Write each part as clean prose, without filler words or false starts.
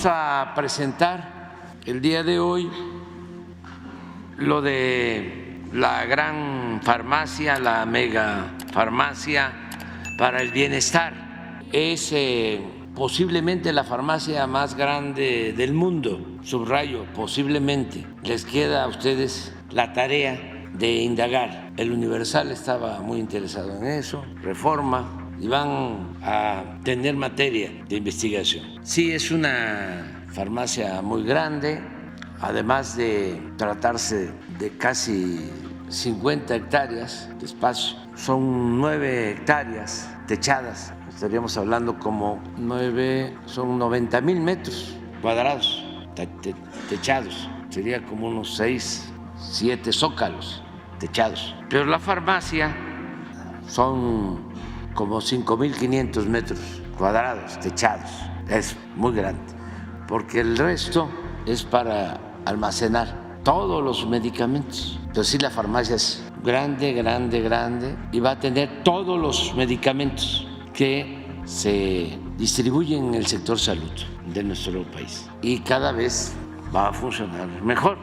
Vamos a presentar el día de hoy lo de la gran farmacia, la mega farmacia para el bienestar. Es posiblemente la farmacia más grande del mundo, subrayo, posiblemente. Les queda a ustedes la tarea de indagar. El Universal estaba muy interesado en eso, Reforma, y van a tener materia de investigación. Sí, es una farmacia muy grande, además de tratarse de casi 50 hectáreas de espacio, son 9 hectáreas techadas, estaríamos hablando como 9, son 90,000 metros cuadrados techados, sería como unos 6, 7 zócalos techados. Pero la farmacia son como 5,500 metros cuadrados techados, es muy grande, porque el resto es para almacenar todos los medicamentos. Entonces sí, la farmacia es grande, grande, grande, y va a tener todos los medicamentos que se distribuyen en el sector salud de nuestro país, y cada vez va a funcionar mejor,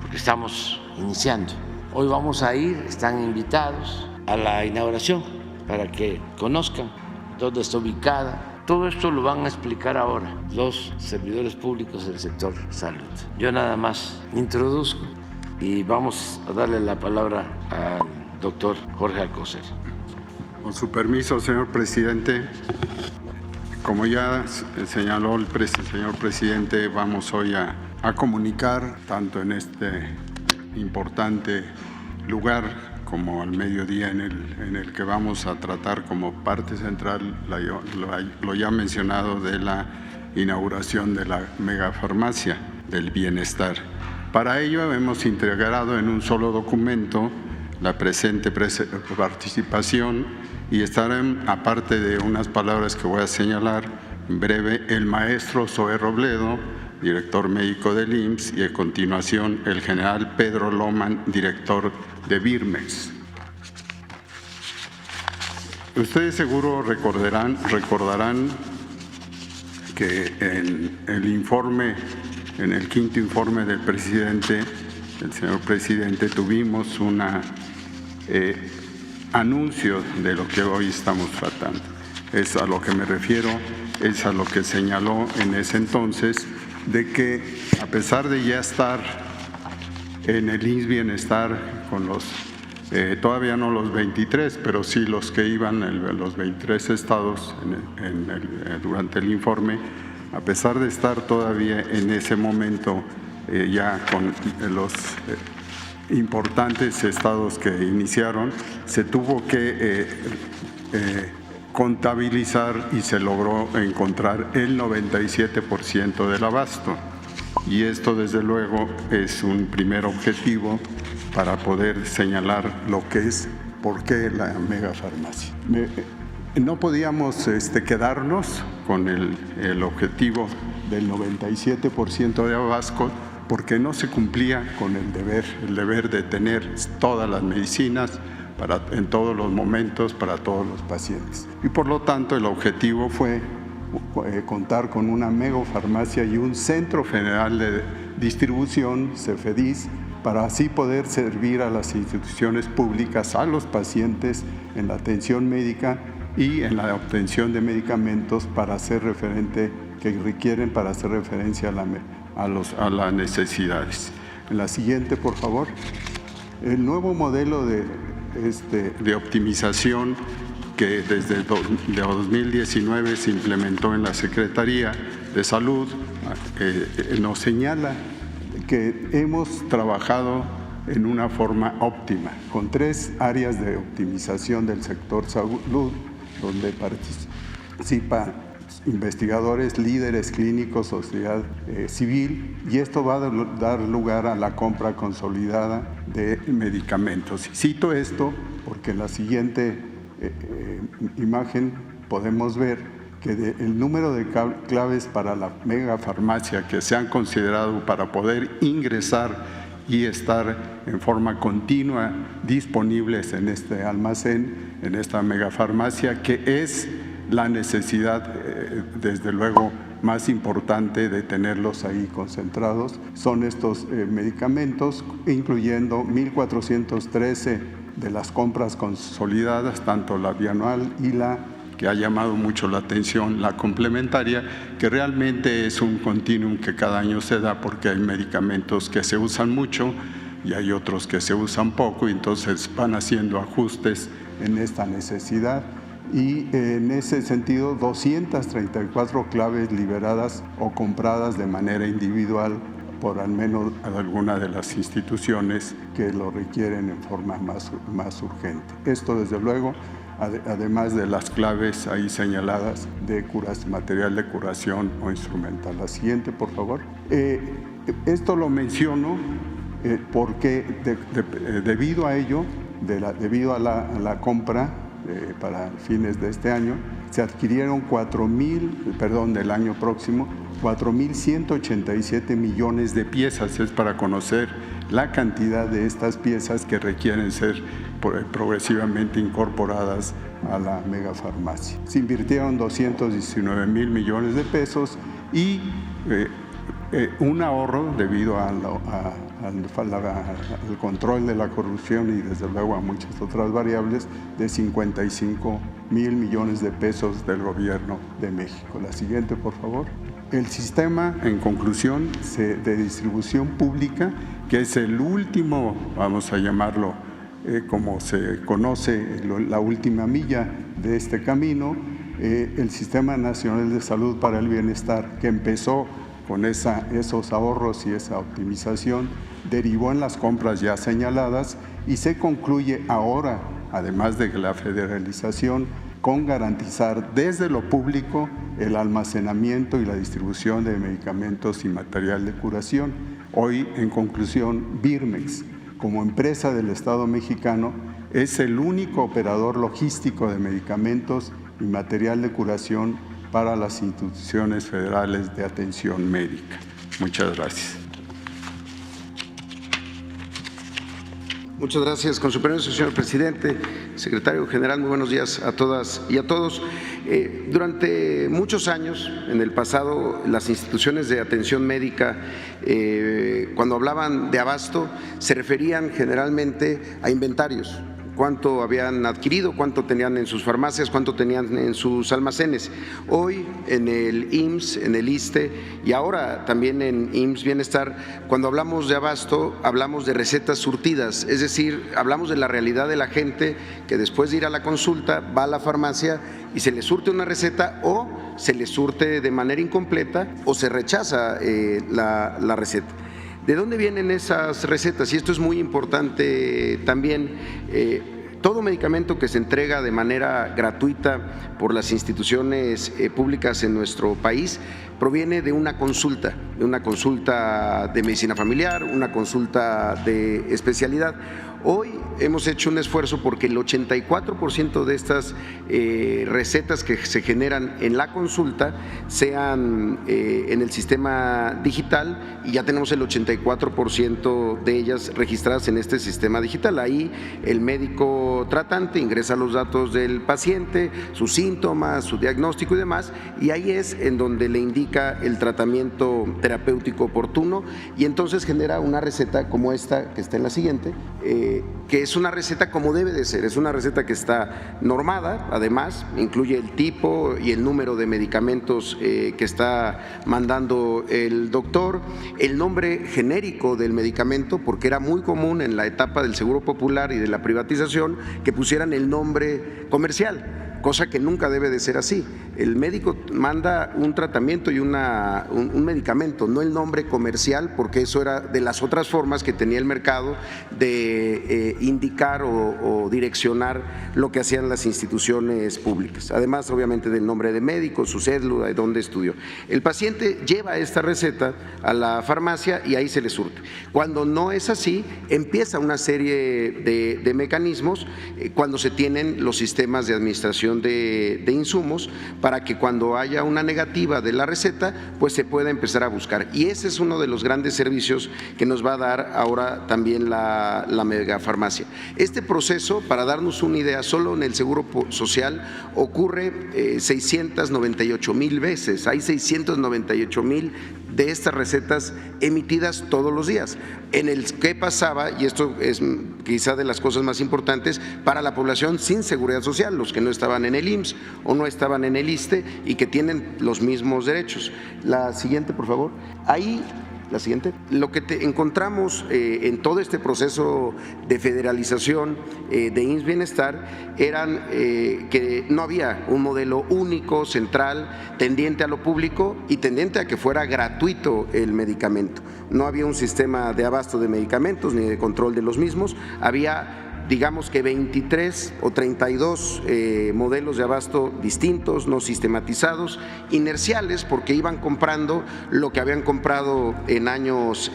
porque estamos iniciando. Hoy vamos a ir, están invitados a la inauguración para que conozcan dónde está ubicada. Todo esto lo van a explicar ahora los servidores públicos del sector salud. Yo nada más introduzco y vamos a darle la palabra al doctor Jorge Alcocer. Con su permiso, señor presidente, como ya señaló el señor presidente, vamos hoy a comunicar tanto en este importante lugar como al mediodía en el que vamos a tratar como parte central lo ya mencionado de la inauguración de la megafarmacia del bienestar. Para ello hemos integrado en un solo documento la presente participación y estarán, aparte de unas palabras que voy a señalar en breve, el maestro Zoé Robledo, director médico del IMSS, y a continuación el general Pedro Loman, director de Birmex. Ustedes seguro recordarán que en el quinto informe del presidente, el señor presidente, tuvimos un anuncio de lo que hoy estamos tratando. Es a lo que me refiero, es a lo que señaló en ese entonces, de que a pesar de ya estar en el IMSS Bienestar con los, todavía no los 23, pero sí los que iban, los 23 estados durante el informe, a pesar de estar todavía en ese momento ya con los importantes estados que iniciaron, se tuvo que contabilizar y se logró encontrar el 97% del abasto. Y esto, desde luego, es un primer objetivo para poder señalar lo que es, por qué la megafarmacia. No podíamos quedarnos con el objetivo del 97% de abasto, porque no se cumplía con el deber de tener todas las medicinas en todos los momentos para todos los pacientes. Y por lo tanto el objetivo fue contar con una megafarmacia y un centro federal de distribución, CFDIS, para así poder servir a las instituciones públicas, a los pacientes en la atención médica y en la obtención de medicamentos para hacer referencia a las necesidades. En la siguiente, por favor. El nuevo modelo de optimización que desde 2019 se implementó en la Secretaría de Salud nos señala que hemos trabajado en una forma óptima, con 3 áreas de optimización del sector salud, donde participan investigadores, líderes clínicos, sociedad civil, y esto va a dar lugar a la compra consolidada de medicamentos. Cito esto porque en la siguiente imagen podemos ver que el número de claves para la megafarmacia que se han considerado para poder ingresar y estar en forma continua disponibles en este almacén, en esta megafarmacia, que es la necesidad, desde luego, más importante de tenerlos ahí concentrados son estos medicamentos, incluyendo 1.413 de las compras consolidadas, tanto la bianual y la que ha llamado mucho la atención, la complementaria, que realmente es un continuum que cada año se da porque hay medicamentos que se usan mucho y hay otros que se usan poco, y entonces van haciendo ajustes en esta necesidad. Y en ese sentido, 234 claves liberadas o compradas de manera individual por al menos alguna de las instituciones que lo requieren en forma más urgente. Esto, desde luego, además de las claves ahí señaladas de material de curación o instrumental. La siguiente, por favor. Esto lo menciono porque debido a ello, debido a la compra para fines de este año, se adquirieron del año próximo, 4.187 millones de piezas. Es para conocer la cantidad de estas piezas que requieren ser progresivamente incorporadas a la megafarmacia. Se invirtieron 219,000 millones de pesos y un ahorro debido al control de la corrupción y desde luego a muchas otras variables de 55,000 millones de pesos del Gobierno de México. La siguiente, por favor. El sistema, en conclusión, de distribución pública, que es el último, vamos a llamarlo como se conoce, la última milla de este camino, el Sistema Nacional de Salud para el Bienestar, que empezó con esos ahorros y esa optimización, derivó en las compras ya señaladas y se concluye ahora, además de la federalización, con garantizar desde lo público el almacenamiento y la distribución de medicamentos y material de curación. Hoy, en conclusión, Birmex, como empresa del Estado mexicano, es el único operador logístico de medicamentos y material de curación para las instituciones federales de atención médica. Muchas gracias. Muchas gracias. Con su permiso, señor presidente, secretario general, muy buenos días a todas y a todos. Durante muchos años, en el pasado, las instituciones de atención médica, cuando hablaban de abasto, se referían generalmente a inventarios. Cuánto habían adquirido, cuánto tenían en sus farmacias, cuánto tenían en sus almacenes. Hoy en el IMSS, en el ISSSTE y ahora también en IMSS Bienestar, cuando hablamos de abasto, hablamos de recetas surtidas, es decir, hablamos de la realidad de la gente que después de ir a la consulta va a la farmacia y se le surte una receta o se le surte de manera incompleta o se rechaza la receta. ¿De dónde vienen esas recetas? Y esto es muy importante también. Todo medicamento que se entrega de manera gratuita por las instituciones públicas en nuestro país proviene de una consulta de medicina familiar, una consulta de especialidad. Hoy hemos hecho un esfuerzo porque el 84% de estas recetas que se generan en la consulta sean en el sistema digital y ya tenemos el 84% de ellas registradas en este sistema digital. Ahí el médico tratante ingresa los datos del paciente, sus síntomas, su diagnóstico y demás, y ahí es en donde le indica el tratamiento terapéutico oportuno y entonces genera una receta como esta que está en la siguiente, que es una receta como debe de ser, es una receta que está normada, además incluye el tipo y el número de medicamentos que está mandando el doctor, el nombre genérico del medicamento, porque era muy común en la etapa del Seguro Popular y de la privatización que pusieran el nombre comercial, cosa que nunca debe de ser así. El médico manda un tratamiento y un medicamento, no el nombre comercial, porque eso era de las otras formas que tenía el mercado de indicar o direccionar lo que hacían las instituciones públicas. Además, obviamente, del nombre de médico, su cédula, de dónde estudió. El paciente lleva esta receta a la farmacia y ahí se le surte. Cuando no es así, empieza una serie de mecanismos cuando se tienen los sistemas de administración distribución de insumos para que cuando haya una negativa de la receta, pues se pueda empezar a buscar. Y ese es uno de los grandes servicios que nos va a dar ahora también la megafarmacia. Este proceso, para darnos una idea, solo en el Seguro Social ocurre 698,000 veces. Hay 698,000 de estas recetas emitidas todos los días. En el que pasaba, y esto es quizá de las cosas más importantes, para la población sin seguridad social, los que no estaban en el IMSS o no estaban en el ISSSTE y que tienen los mismos derechos. La siguiente, por favor. Ahí, la siguiente. Lo que encontramos en todo este proceso de federalización de IMSS Bienestar eran que no había un modelo único, central, tendiente a lo público y tendiente a que fuera gratuito el medicamento. No había un sistema de abasto de medicamentos ni de control de los mismos, había digamos que 23 o 32 modelos de abasto distintos, no sistematizados, inerciales, porque iban comprando lo que habían comprado en años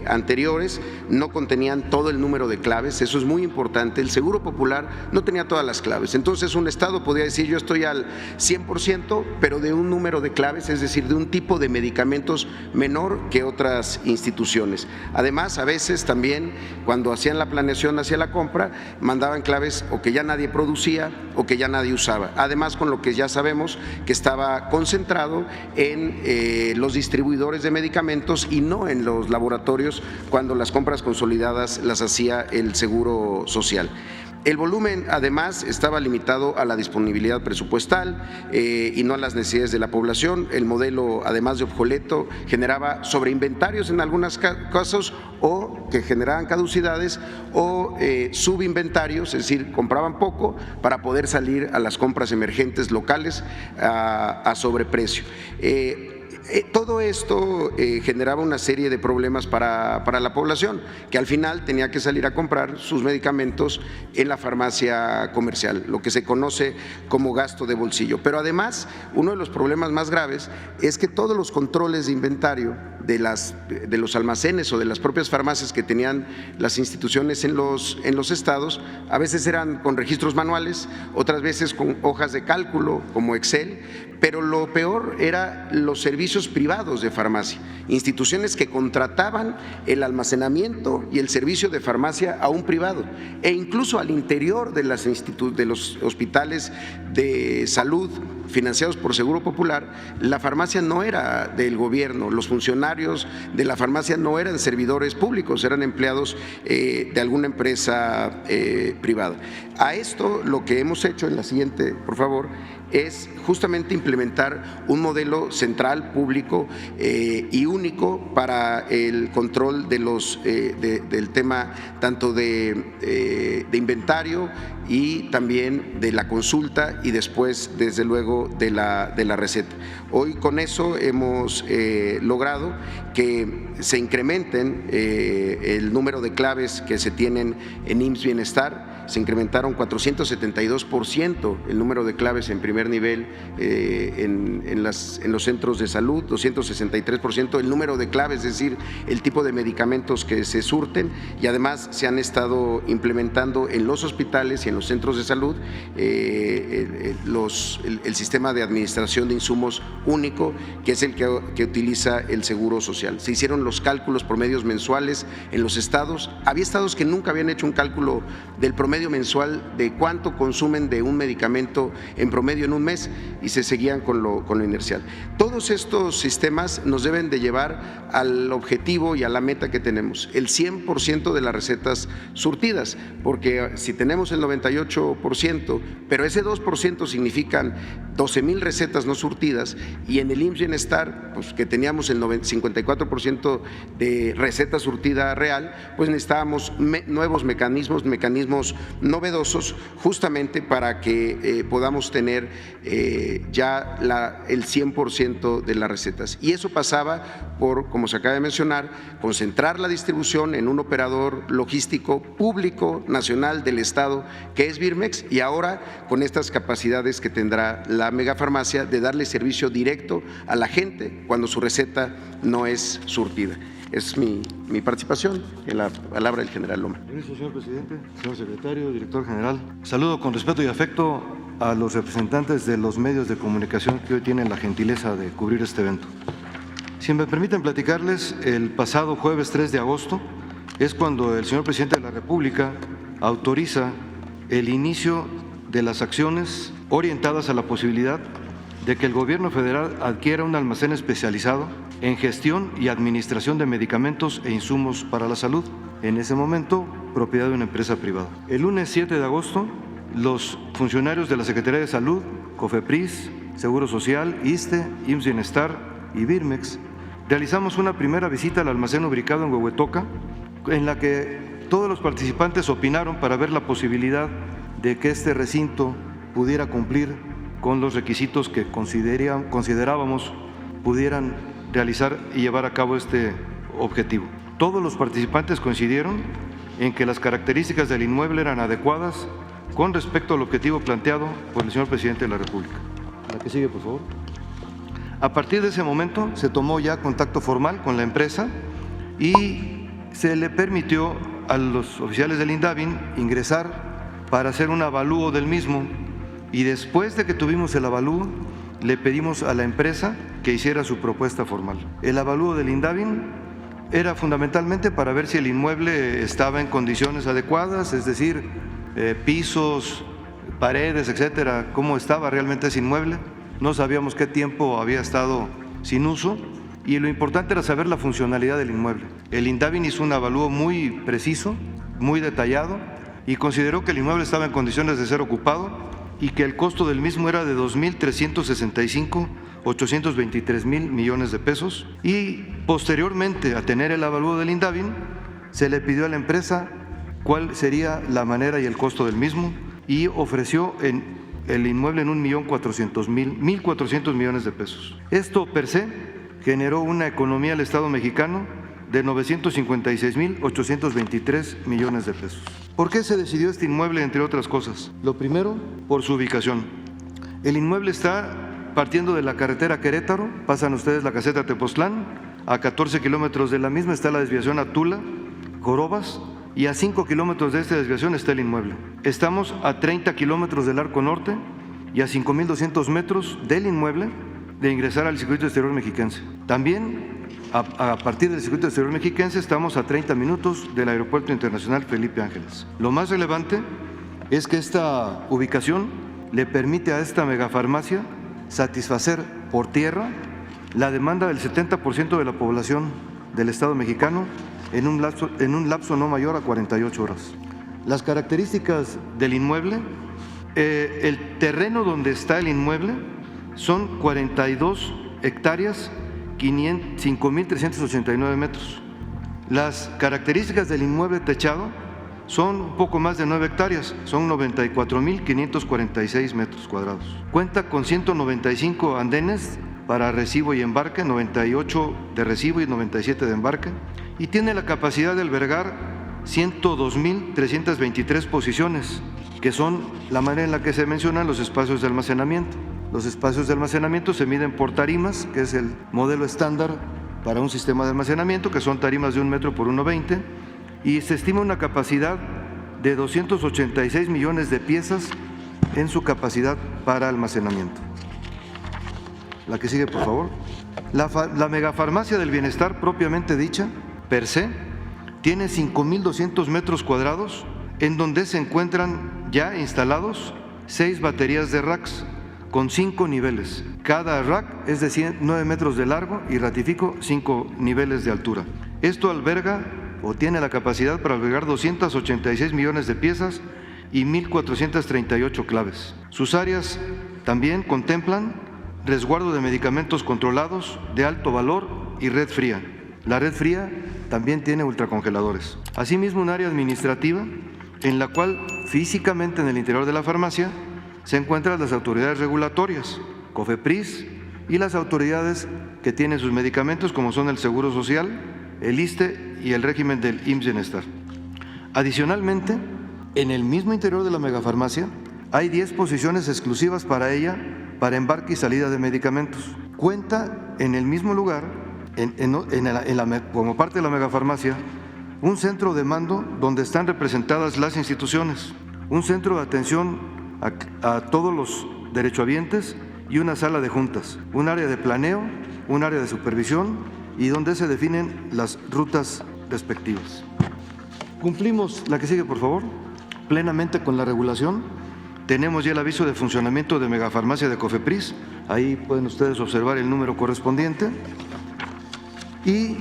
anteriores, no contenían todo el número de claves, eso es muy importante. El Seguro Popular no tenía todas las claves, entonces un Estado podía decir yo estoy al 100%, pero de un número de claves, es decir, de un tipo de medicamentos menor que otras instituciones. Además, a veces también cuando hacían la planeación hacia la compra, mandaban claves o que ya nadie producía o que ya nadie usaba. Además, con lo que ya sabemos que estaba concentrado en los distribuidores de medicamentos y no en los laboratorios cuando las compras consolidadas las hacía el Seguro Social. El volumen, además, estaba limitado a la disponibilidad presupuestal y no a las necesidades de la población. El modelo, además de obsoleto, generaba sobreinventarios en algunos casos o que generaban caducidades o subinventarios, es decir, compraban poco para poder salir a las compras emergentes locales a sobreprecio. Todo esto generaba una serie de problemas para la población, que al final tenía que salir a comprar sus medicamentos en la farmacia comercial, lo que se conoce como gasto de bolsillo. Pero además, uno de los problemas más graves es que todos los controles de inventario de los almacenes o de las propias farmacias que tenían las instituciones en los estados, a veces eran con registros manuales, otras veces con hojas de cálculo como Excel, pero lo peor era los servicios privados de farmacia, instituciones que contrataban el almacenamiento y el servicio de farmacia a un privado e incluso al interior de los hospitales de salud financiados por Seguro Popular, la farmacia no era del gobierno, los funcionarios de la farmacia no eran servidores públicos, eran empleados de alguna empresa privada. A esto lo que hemos hecho en la siguiente, por favor, es justamente implementar un modelo central, público y único para el control de del tema tanto de inventario y también de la consulta y después, desde luego, de la receta. Hoy con eso hemos logrado que se incrementen el número de claves que se tienen en IMSS Bienestar. Se incrementaron 472% el número de claves en primer nivel en los centros de salud, 263% el número de claves, es decir, el tipo de medicamentos que se surten, y además se han estado implementando en los hospitales y en los centros de salud el sistema de administración de insumos único, que es el que utiliza el Seguro Social. Se hicieron los cálculos promedios mensuales en los estados. Había estados que nunca habían hecho un cálculo del promedio mensual de cuánto consumen de un medicamento en promedio en un mes y se seguían con lo inercial. Todos estos sistemas nos deben de llevar al objetivo y a la meta que tenemos, el 100% de las recetas surtidas, porque si tenemos el 98%, pero ese 2% significan 12,000 recetas no surtidas, y en el IMSS Bienestar, pues que teníamos el 54% de receta surtida real, pues necesitábamos nuevos mecanismos novedosos justamente para que podamos tener ya el 100% de las recetas. Y eso pasaba por, como se acaba de mencionar, concentrar la distribución en un operador logístico público nacional del Estado, que es Birmex, y ahora con estas capacidades que tendrá la megafarmacia de darle servicio directo a la gente cuando su receta no es surtida. Es mi participación. En la palabra del general Loma. Permiso, señor presidente, señor secretario, director general. Saludo con respeto y afecto a los representantes de los medios de comunicación que hoy tienen la gentileza de cubrir este evento. Si me permiten platicarles, el pasado jueves 3 de agosto es cuando el señor presidente de la República autoriza el inicio de las acciones orientadas a la posibilidad de que el gobierno federal adquiera un almacén especializado en gestión y administración de medicamentos e insumos para la salud, en ese momento propiedad de una empresa privada. El lunes 7 de agosto, los funcionarios de la Secretaría de Salud, COFEPRIS, Seguro Social, ISSSTE, IMSS Bienestar y Birmex realizamos una primera visita al almacén ubicado en Huehuetoca, en la que todos los participantes opinaron para ver la posibilidad de que este recinto pudiera cumplir con los requisitos que considerábamos pudieran realizar y llevar a cabo este objetivo. Todos los participantes coincidieron en que las características del inmueble eran adecuadas con respecto al objetivo planteado por el señor presidente de la República. La que sigue, por favor. A partir de ese momento se tomó ya contacto formal con la empresa y se le permitió a los oficiales del INDAVIN ingresar para hacer un avalúo del mismo, y después de que tuvimos el avalúo le pedimos a la empresa que hiciera su propuesta formal. El avalúo del INDAVIN era fundamentalmente para ver si el inmueble estaba en condiciones adecuadas, es decir, pisos, paredes, etcétera, cómo estaba realmente ese inmueble. No sabíamos qué tiempo había estado sin uso y lo importante era saber la funcionalidad del inmueble. El INDAVIN hizo un avalúo muy preciso, muy detallado, y consideró que el inmueble estaba en condiciones de ser ocupado y que el costo del mismo era de 2.365.823 millones de pesos. Y posteriormente a tener el avalúo del INDAVIN, se le pidió a la empresa cuál sería la manera y el costo del mismo y ofreció el inmueble en 1.400.000 millones de pesos. Esto per se generó una economía al Estado mexicano de 956.823 millones de pesos. ¿Por qué se decidió este inmueble, entre otras cosas? Lo primero, por su ubicación. El inmueble está partiendo de la carretera Querétaro, pasan ustedes la caseta Tepoztlán, a 14 kilómetros de la misma está la desviación a Tula, Corobas, y a 5 kilómetros de esta desviación está el inmueble. Estamos a 30 kilómetros del Arco Norte y a 5.200 metros del inmueble de ingresar al circuito exterior mexiquense. También a partir del circuito exterior mexiquense estamos a 30 minutos del Aeropuerto Internacional Felipe Ángeles. Lo más relevante es que esta ubicación le permite a esta megafarmacia satisfacer por tierra la demanda del 70% de la población del Estado mexicano en un lapso no mayor a 48 horas. Las características del inmueble, el terreno donde está el inmueble son 42 hectáreas, 5.389 metros. Las características del inmueble techado son un poco más de 9 hectáreas, son 94.546 metros cuadrados. Cuenta con 195 andenes para recibo y embarque, 98 de recibo y 97 de embarque, y tiene la capacidad de albergar 102.323 posiciones, que son la manera en la que se mencionan los espacios de almacenamiento. Los espacios de almacenamiento se miden por tarimas, que es el modelo estándar para un sistema de almacenamiento, que son tarimas de 1 metro por 1,20, y se estima una capacidad de 286 millones de piezas en su capacidad para almacenamiento. La que sigue, por favor. La megafarmacia del bienestar propiamente dicha, per se, tiene 5.200 metros cuadrados en donde se encuentran ya instalados 6 baterías de racks con 5 niveles. Cada rack es de 9 metros de largo y, ratifico, 5 niveles de altura. Esto alberga o tiene la capacidad para albergar 286 millones de piezas y 1.438 claves. Sus áreas también contemplan resguardo de medicamentos controlados de alto valor y red fría. La red fría también tiene ultracongeladores. Asimismo, un área administrativa en la cual físicamente en el interior de la farmacia se encuentran las autoridades regulatorias, COFEPRIS, y las autoridades que tienen sus medicamentos, como son el Seguro Social, el ISSSTE y el régimen del IMSS Bienestar. Adicionalmente, en el mismo interior de la megafarmacia hay 10 posiciones exclusivas para ella para embarque y salida de medicamentos. Cuenta en el mismo lugar, como parte de la megafarmacia, un centro de mando donde están representadas las instituciones, un centro de atención a todos los derechohabientes y una sala de juntas, un área de planeo, un área de supervisión y donde se definen las rutas respectivas. Cumplimos, la que sigue por favor, plenamente con la regulación. Tenemos ya el aviso de funcionamiento de Megafarmacia de COFEPRIS, ahí pueden ustedes observar el número correspondiente. Y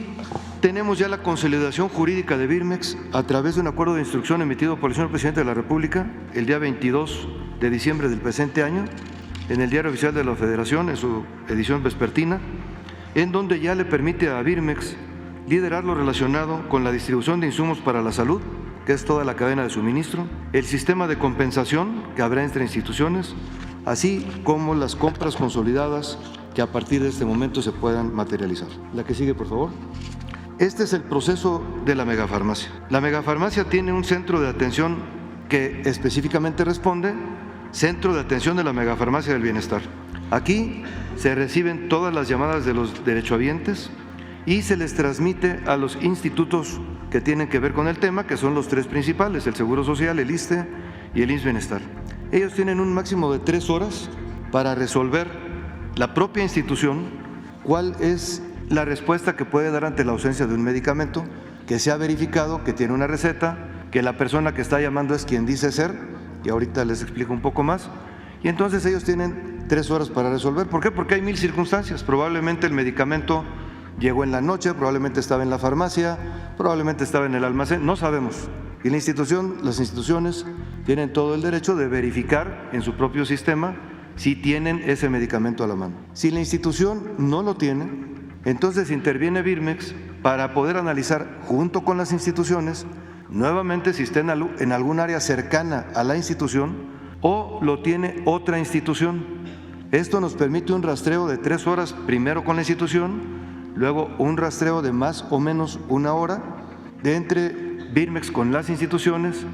tenemos ya la consolidación jurídica de Birmex a través de un acuerdo de instrucción emitido por el señor Presidente de la República el día 22 de diciembre del presente año en el Diario Oficial de la Federación, en su edición vespertina, en donde ya le permite a Birmex liderar lo relacionado con la distribución de insumos para la salud, que es toda la cadena de suministro, el sistema de compensación que habrá entre instituciones, así como las compras consolidadas que a partir de este momento se puedan materializar. La que sigue, por favor. Este es el proceso de la megafarmacia. La megafarmacia tiene un centro de atención que específicamente responde, Centro de Atención de la Megafarmacia del Bienestar. Aquí se reciben todas las llamadas de los derechohabientes y se les transmite a los institutos que tienen que ver con el tema, que son los tres principales, el Seguro Social, el ISSSTE y el IMSS Bienestar. Ellos tienen un máximo de 3 horas para resolver la propia institución cuál es la respuesta que puede dar ante la ausencia de un medicamento, que se ha verificado que tiene una receta, que la persona que está llamando es quien dice ser, y ahorita les explico un poco más, y entonces ellos tienen 3 horas para resolver. ¿Por qué? Porque hay 1000 circunstancias. Probablemente el medicamento llegó en la noche, probablemente estaba en la farmacia, probablemente estaba en el almacén, no sabemos. Y las instituciones tienen todo el derecho de verificar en su propio sistema si tienen ese medicamento a la mano. Si la institución no lo tiene, entonces interviene Birmex para poder analizar junto con las instituciones nuevamente si está en algún área cercana a la institución o lo tiene otra institución. Esto nos permite un rastreo de 3 horas, primero con la institución, luego un rastreo de más o menos 1 hora de entre Birmex con las instituciones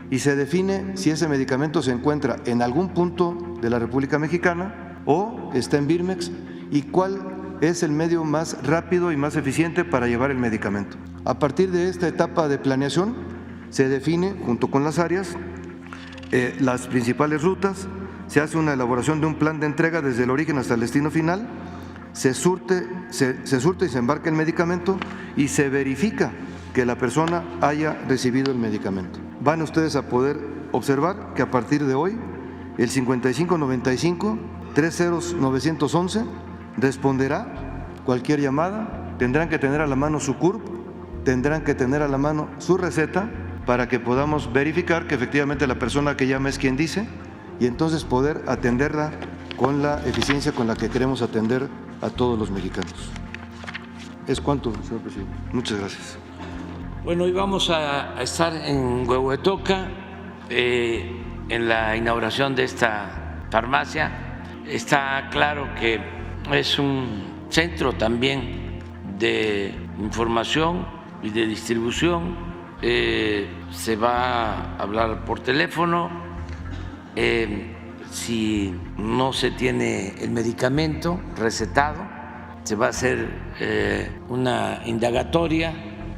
y se define si ese medicamento se encuentra en algún punto de la República Mexicana o está en Birmex y cuál es el medio más rápido y más eficiente para llevar el medicamento. A partir de esta etapa de planeación se define junto con las áreas las principales rutas, se hace una elaboración de un plan de entrega desde el origen hasta el destino final, se surte y se embarca el medicamento y se verifica que la persona haya recibido el medicamento. Van ustedes a poder observar que a partir de hoy el 5595-30911 responderá cualquier llamada, tendrán que tener a la mano su CURP, tendrán que tener a la mano su receta para que podamos verificar que efectivamente la persona que llama es quien dice y entonces poder atenderla con la eficiencia con la que queremos atender a todos los mexicanos. ¿Es cuánto, señor presidente? Muchas gracias. Bueno, hoy vamos a estar en Huehuetoca en la inauguración de esta farmacia. Está claro que es un centro también de información y de distribución. Se va a hablar por teléfono. Si no se tiene el medicamento recetado, se va a hacer una indagatoria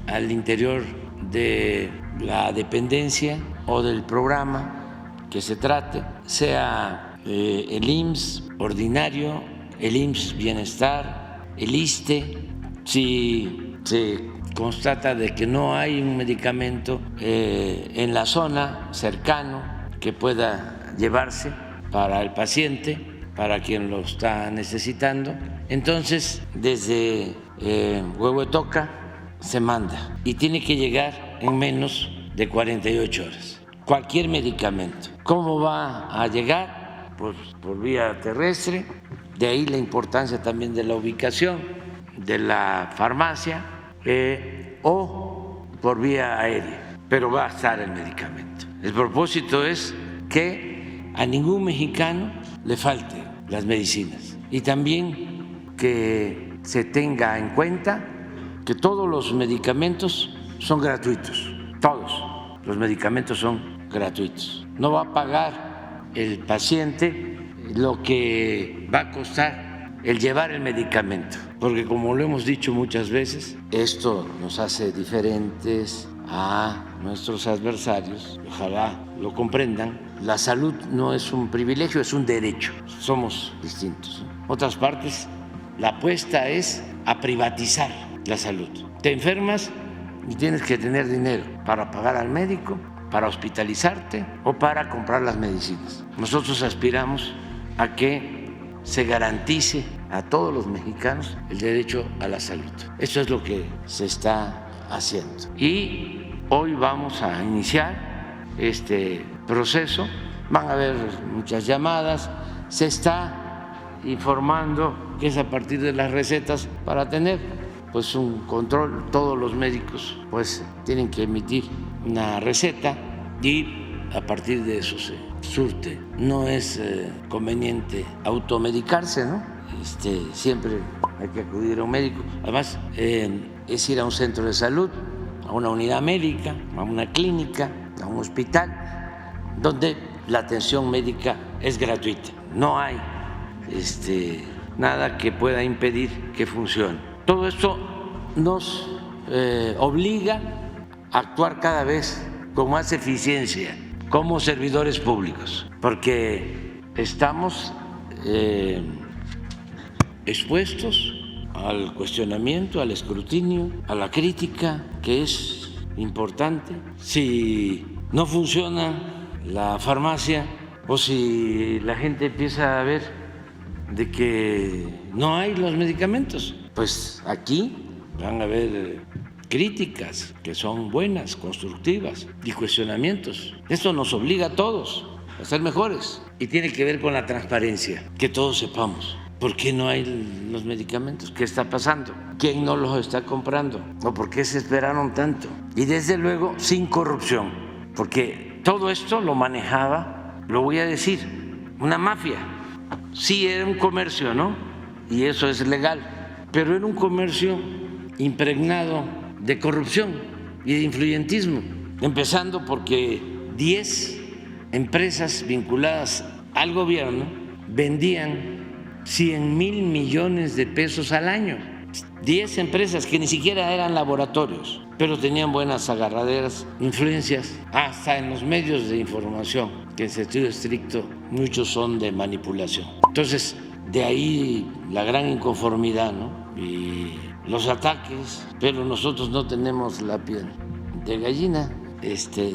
al interior de la dependencia o del programa que se trate, sea el IMSS ordinario, el IMSS Bienestar, el ISSSTE. Si se constata de que no hay un medicamento en la zona cercano que pueda llevarse para el paciente, para quien lo está necesitando, entonces desde Huehuetoca se manda y tiene que llegar en menos de 48 horas. Cualquier medicamento. ¿Cómo va a llegar? Pues por vía terrestre, de ahí la importancia también de la ubicación de la farmacia, o por vía aérea, pero va a estar el medicamento. El propósito es que a ningún mexicano le falten las medicinas y también que se tenga en cuenta que todos los medicamentos son gratuitos, todos los medicamentos son gratuitos. No va a pagar el paciente lo que va a costar el llevar el medicamento, porque como lo hemos dicho muchas veces, esto nos hace diferentes a nuestros adversarios, ojalá lo comprendan, la salud no es un privilegio, es un derecho. Somos distintos. En otras partes, la apuesta es a privatizar la salud. Te enfermas y tienes que tener dinero para pagar al médico, para hospitalizarte o para comprar las medicinas. Nosotros aspiramos a que se garantice a todos los mexicanos el derecho a la salud. Eso es lo que se está haciendo. Y hoy vamos a iniciar este proceso. Van a haber muchas llamadas. Se está informando que es a partir de las recetas para tener pues un control. Todos los médicos pues tienen que emitir una receta y a partir de eso se surte. No es conveniente automedicarse, ¿no? Siempre hay que acudir a un médico. Además, es ir a un centro de salud, a una unidad médica, a una clínica, a un hospital, donde la atención médica es gratuita. No hay nada que pueda impedir que funcione. Todo esto nos obliga a actuar cada vez con más eficiencia como servidores públicos, porque estamos expuestos al cuestionamiento, al escrutinio, a la crítica, que es importante. Si no funciona la farmacia o si la gente empieza a ver de que no hay los medicamentos, pues aquí van a haber críticas que son buenas, constructivas y cuestionamientos. Esto nos obliga a todos a ser mejores y tiene que ver con la transparencia, que todos sepamos por qué no hay los medicamentos, qué está pasando, quién no los está comprando o por qué se esperaron tanto. Y desde luego sin corrupción, porque todo esto lo manejaba, lo voy a decir, una mafia. Sí era un comercio, ¿no? Y eso es legal, pero era un comercio impregnado de corrupción y de influyentismo, empezando porque 10 empresas vinculadas al gobierno vendían 100,000 millones de pesos al año. 10 empresas que ni siquiera eran laboratorios, pero tenían buenas agarraderas, influencias, hasta en los medios de información, que en sentido estricto muchos son de manipulación. Entonces, de ahí la gran inconformidad, ¿no? Y los ataques, pero nosotros no tenemos la piel de gallina.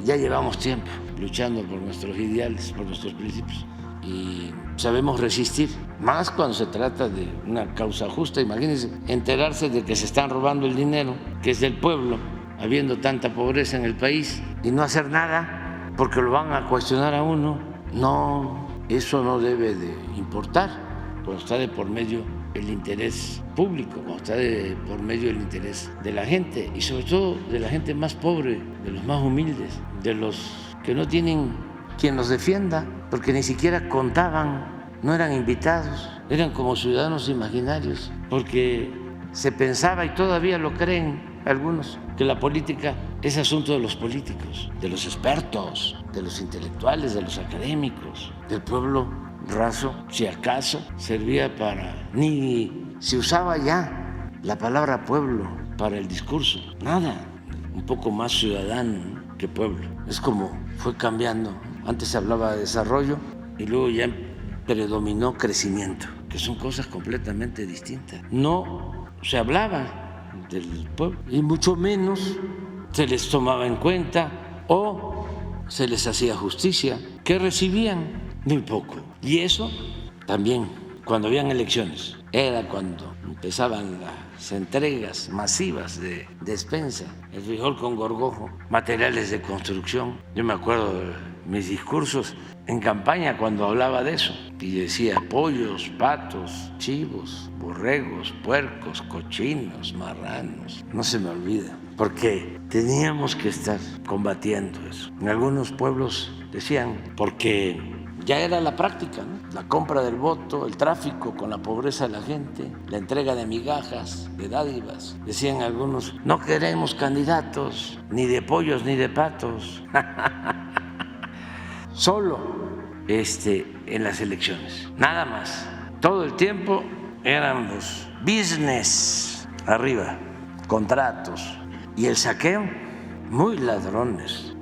Ya llevamos tiempo luchando por nuestros ideales, por nuestros principios y sabemos resistir, más cuando se trata de una causa justa. Imagínense enterarse de que se están robando el dinero que es del pueblo, habiendo tanta pobreza en el país, y no hacer nada porque lo van a cuestionar a uno. No, eso no debe de importar cuando está de por medio el interés público, cuando está de por medio el interés de la gente, y sobre todo de la gente más pobre, de los más humildes, de los que no tienen quien los defienda, porque ni siquiera contaban, no eran invitados, eran como ciudadanos imaginarios, porque se pensaba, y todavía lo creen algunos, que la política es asunto de los políticos, de los expertos, de los intelectuales, de los académicos, del pueblo raso. Si acaso servía para, ni se usaba ya la palabra pueblo para el discurso, nada, un poco más ciudadano que pueblo. Es como fue cambiando. Antes se hablaba de desarrollo y luego ya predominó crecimiento, que son cosas completamente distintas. No se hablaba del pueblo y mucho menos se les tomaba en cuenta o se les hacía justicia. ¿Qué recibían? Muy poco. Y eso también cuando habían elecciones, era cuando empezaban las entregas masivas de despensa, el frijol con gorgojo, materiales de construcción. Yo me acuerdo de mis discursos en campaña cuando hablaba de eso y decía pollos, patos, chivos, borregos, puercos, cochinos, marranos. No se me olvida, porque teníamos que estar combatiendo eso. En algunos pueblos decían, porque ya era la práctica, ¿no? La compra del voto, el tráfico con la pobreza de la gente, la entrega de migajas, de dádivas. Decían algunos, no queremos candidatos, ni de pollos ni de patos. Solo en las elecciones, nada más. Todo el tiempo eran los business arriba, contratos. Y el saqueo muy ladrones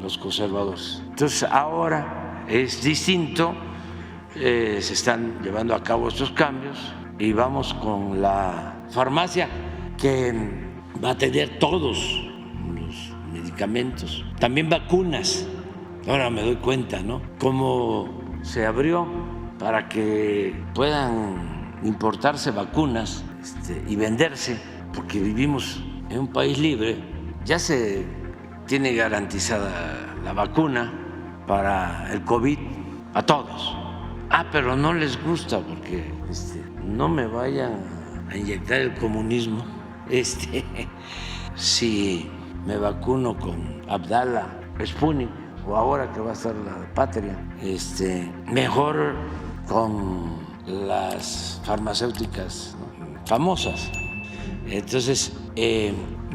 los conservadores. Entonces ahora es distinto, se están llevando a cabo estos cambios y vamos con la farmacia que va a tener todos los medicamentos, también vacunas. Ahora me doy cuenta, ¿no? Cómo se abrió para que puedan importarse vacunas y venderse, porque vivimos en un país libre. Ya se tiene garantizada la vacuna para el COVID a todos. Pero no les gusta porque no me vayan a inyectar el comunismo. Si me vacuno con Abdala, Sputnik, o ahora que va a estar la Patria, mejor con las farmacéuticas, ¿no?, famosas. Entonces,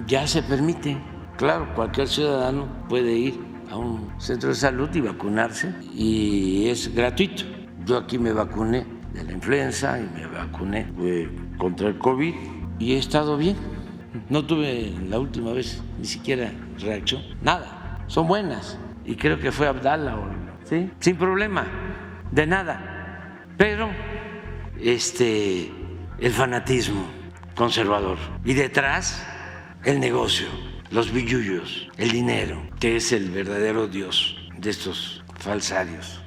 ya se permite, claro, cualquier ciudadano puede ir a un centro de salud y vacunarse y es gratuito. Yo aquí me vacuné de la influenza y me vacuné contra el COVID y he estado bien. No tuve la última vez ni siquiera reacción, nada, son buenas. Y creo que fue Abdala, ¿sí? Sin problema, de nada. Pero el fanatismo conservador y detrás el negocio, los billullos, el dinero, que es el verdadero Dios de estos falsarios.